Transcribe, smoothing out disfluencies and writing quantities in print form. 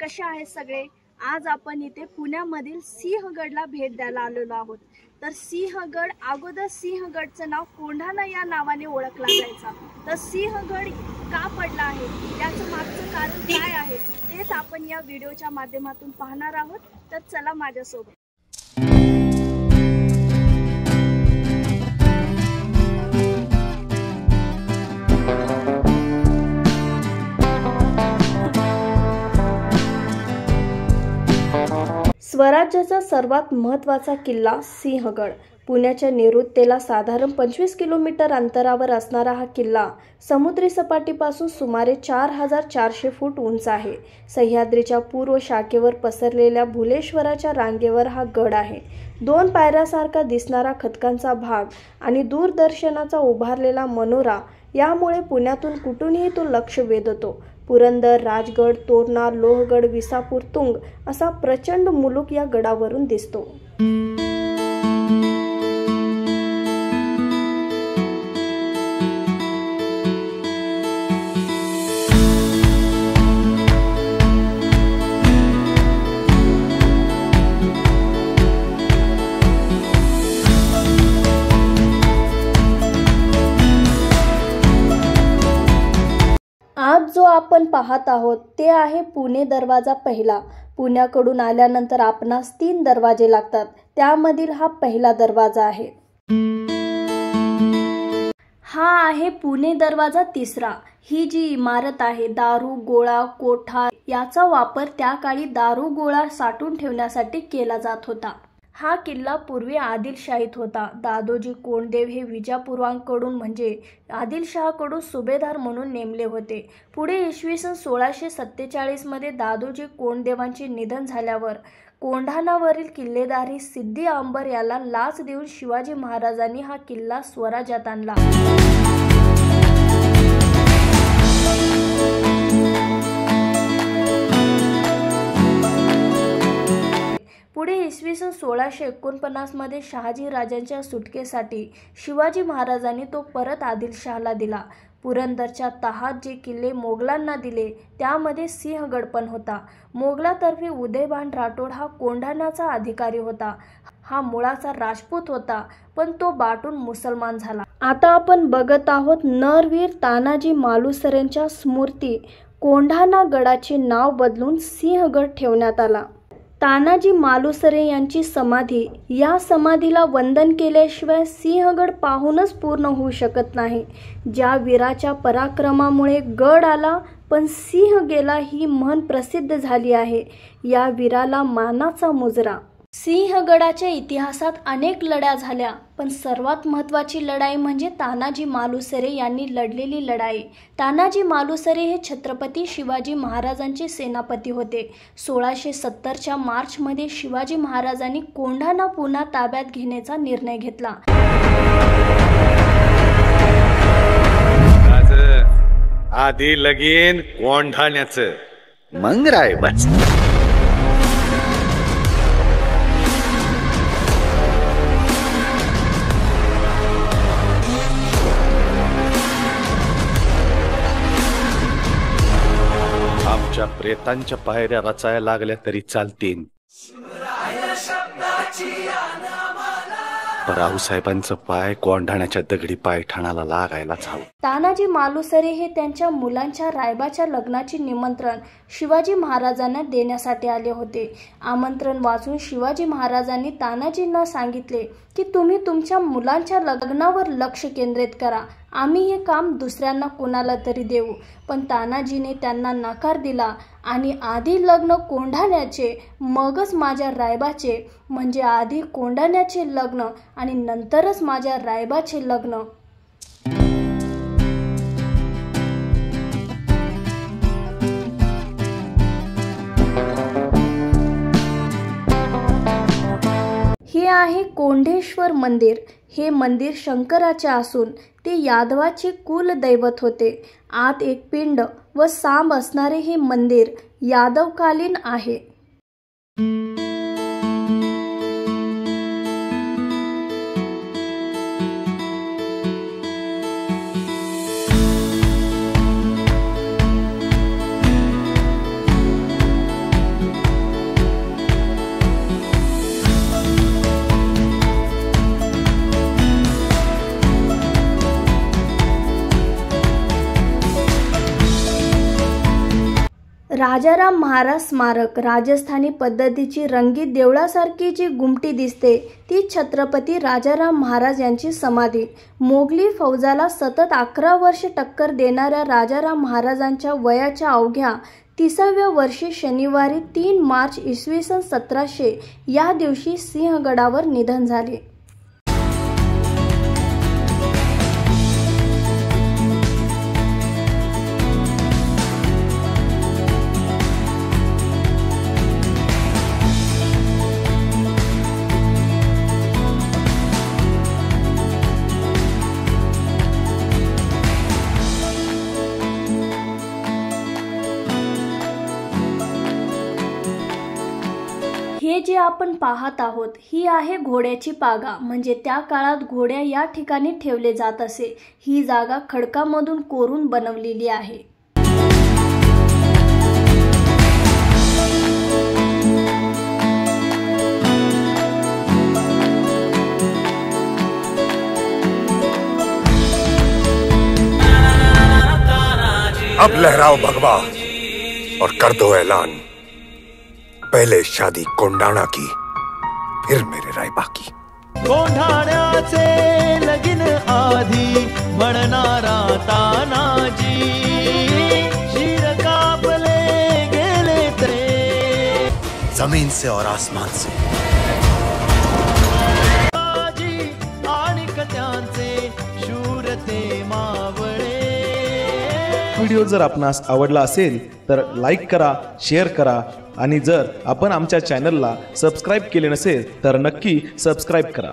कशा आहेत सगळे? आज आपण इथे पुण्यामधील सिंहगडला भेट द्यायला आलेलो आहोत। तर सिंहगड अगोदर सिंहगडचं नाव कोंढाणा या नावाने ओळखला जायचा। तर सिंहगड का पडला आहे, याचं मागचं कारण काय आहे, तेच आपण या व्हिडिओच्या माध्यमातून पाहणार आहोत। तर चला माझ्यासोबत। स्वराज्याचा सर्वात महत्त्वाचा किल्ला सिंहगड। पुण्याच्या नैऋत्येला साधारण 25 किलोमीटर अंतरावर असणारा हा किल्ला समुद्री सपाटीपासून सुमारे 4400 फूट उंच आहे। सह्याद्रीच्या पूर्व शाखेवर पसरलेल्या भुलेश्वराच्या रांगेवर हा गड आहे। 2 पायऱ्यासारखा दिसणारा खदकांचा भाग आणि दूरदर्शनाचा उभारलेला मनोरा यामुळे पुण्यातून कुठूनही तो लक्ष वेधतो। पुरंदर, राजगड, तोरणा, लोहगड, विसापूर, तुंग असा प्रचंड मुलूक या गडावरून दिसतो। आज जो आपण पाहत आहोत ते आहे पुणे दरवाजा पहिला। पुण्याकडून आल्यानंतर आपणास 3 दरवाजे लागतात, त्यामधील हा पहिला दरवाजा आहे। हा आहे पुणे दरवाजा तिसरा। ही जी इमारत आहे, दारू, गोळा, कोठा याचा वापर त्या काळी दारू गोळा साठवून ठेवण्यासाठी केला जात होता। हा किल्ला पूर्वी आदिलशाहीत होता। दादोजी कोंडदेव हे विजापुरांकडून म्हणजे आदिलशहाकडून सुभेदार म्हणून नेमले होते। पुढे इसवी सन 1647 मध्ये दादोजी कोंडदेवांचे निधन झाल्यावर कोंढाणावरील किल्लेदारी सिद्दी अंबर याला लाच देऊन शिवाजी महाराजांनी हा किल्ला स्वराज्यात आणला। पुढे इसवी सन 1649 मध्ये शहाजी राजांच्या सुटकेसाठी शिवाजी महाराजांनी तो परत आदिलशहाला दिला। पुरंदरच्या तहात जे किल्ले मोगलांना दिले त्यामध्ये सिंहगड पण होता। मोगलातर्फे उदयभान राठोड हा कोंढाण्याचा अधिकारी होता। हा मुळाचा राजपूत होता, पण तो बाटून मुसलमान झाला। आता आपण बघत आहोत नरवीर तानाजी मालुसरेंच्या स्मृती कोंढाणा गडाचे नाव बदलून सिंहगड ठेवण्यात आला। तानाजी मालुसरे यांची समाधी, या समाधीला वंदन केल्याशिवाय सिंहगड पाहूनच पूर्ण होऊ शकत नाही। ज्या वीराच्या पराक्रमामुळे गड आला पण सिंह गेला ही म्हण प्रसिद्ध झाली आहे। या वीराला मानाचा मुजरा। सिंहगडाच्या इतिहासात अनेक लढाया झाल्या, पण सर्वात महत्त्वाची लढाई म्हणजे तानाजी मालुसरे यांनी लढलेली लढाई। तानाजी मालुसरे हे छत्रपती शिवाजी महाराजांचे सेनापती होते। 1670च्या मार्चमध्ये शिवाजी महाराजांनी कोंढाणा पुन्हा ताब्यात घेण्याचा निर्णय घेतला। आधी लगीन कोंढाण्याचं, मग रायबाच। आमच्या प्रेतांच्या पायऱ्या रचायला लागल्या तरी चालतील, पण रावसाहेबांचं पाय कोंढाण्याच्या दगडी पायठाणाला लागायलाच हवं। तानाजी मालुसरे हे त्यांच्या मुलांच्या रायबाच्या लग्नाचे निमंत्रण शिवाजी महाराजांना देण्यासाठी आले होते। आमंत्रण वाचून शिवाजी महाराजांनी तानाजींना सांगितले की तुम्ही तुमच्या मुलांच्या लग्नावर लक्ष केंद्रित करा, आम्ही हे काम दुसऱ्यांना कोणाला तरी देऊ। पण तानाजीने त्यांना नकार दिला आणि आधी लग्न कोंढाण्याचे मगच माझ्या रायबाचे, म्हणजे आधी कोंढाण्याचे लग्न आणि नंतरच माझ्या रायबाचे लग्न। हे आहे कोंढेश्वर मंदिर। हे मंदिर शंकराचे असून ते यादवाचे कुलदैवत होते। आत एक पिंड व सांब असणारे हे मंदिर यादवकालीन आहे। राजाराम महाराज स्मारक राजस्थानी पद्धतीची रंगीत देवळासारखी जी गुमटी दिसते ती छत्रपती राजाराम महाराज यांची समाधी। मोगली फौजाला सतत 11 वर्ष टक्कर देणाऱ्या राजाराम महाराजांच्या वयाच्या अवघ्या 30व्या वर्षी शनिवारी 3 मार्च इसवी सन 1700 या दिवशी सिंहगडावर निधन झाले। हे जे आपण पाहत आहोत ही आहे घोड्याची पागा, म्हणजे त्या काळात घोड्या या ठिकाणी ठेवले जात असे। ही जागा खडकामधून कोरून बनवलेली आहे। अब लहराओ भगवा और कर दो ऐलान, पहले शादी कोंडाणा की फिर मेरे रायबा की। कोंढाण्याचे लगीन आधी म्हणणारा तानाजी, शिर कापले गेले ते जमीन से और आसमान से। आणि कथांचे शूर ते मावळे। व्हिडिओ जर आपणास आवडला असेल तर लाईक करा, शेअर करा आणि जर आपण आमच्या चॅनलला सबस्क्राइब केले नसेल तर नक्की सबस्क्राइब करा।